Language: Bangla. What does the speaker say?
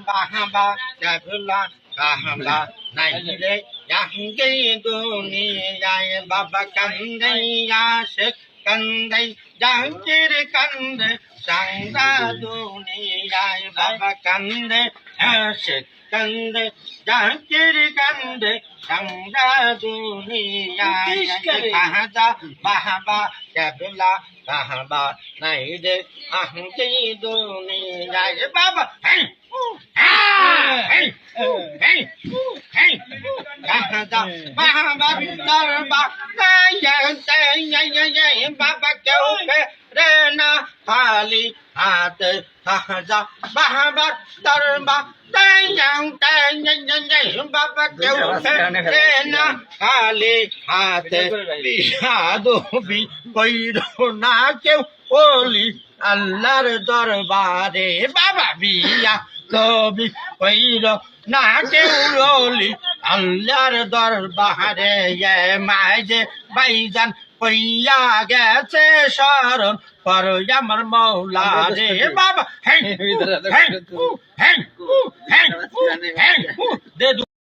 বাহাবা কেবলা কাহাবা নাই রে জাহাঙ্গে দুনিয়ায় বাবা কান্দে আশিক কান্দে জাহাঙ্গীর কান্দে সারা দুনিয়ায় বাবা কান্দে আশিক কান্দে জাহাঙ্গীর কান্দে সারা দুনিয়ায় কাহাদা বাহাবা কেবলা কাহাবা নাই রে জাহাঙ্গে দুনিয়ায় বাবা বাবা দরবা বাবা কেউ রে না খালি হাত খাজা বাবা দরবা বাবা কেউ রে না খালি হাত বিহাদবি কইর না কেউ বলি আল্লাহর দরবারে বাবা বিয়া কবি কইর না কেউ বলি আল্লাহর দরবারে মাঝে বাইজান পইয়া গেছে শরণ পর আমার মৌলা রে বাবা হ্যাঁ হ্যাঁ হ্যাঁ হ্যাঁ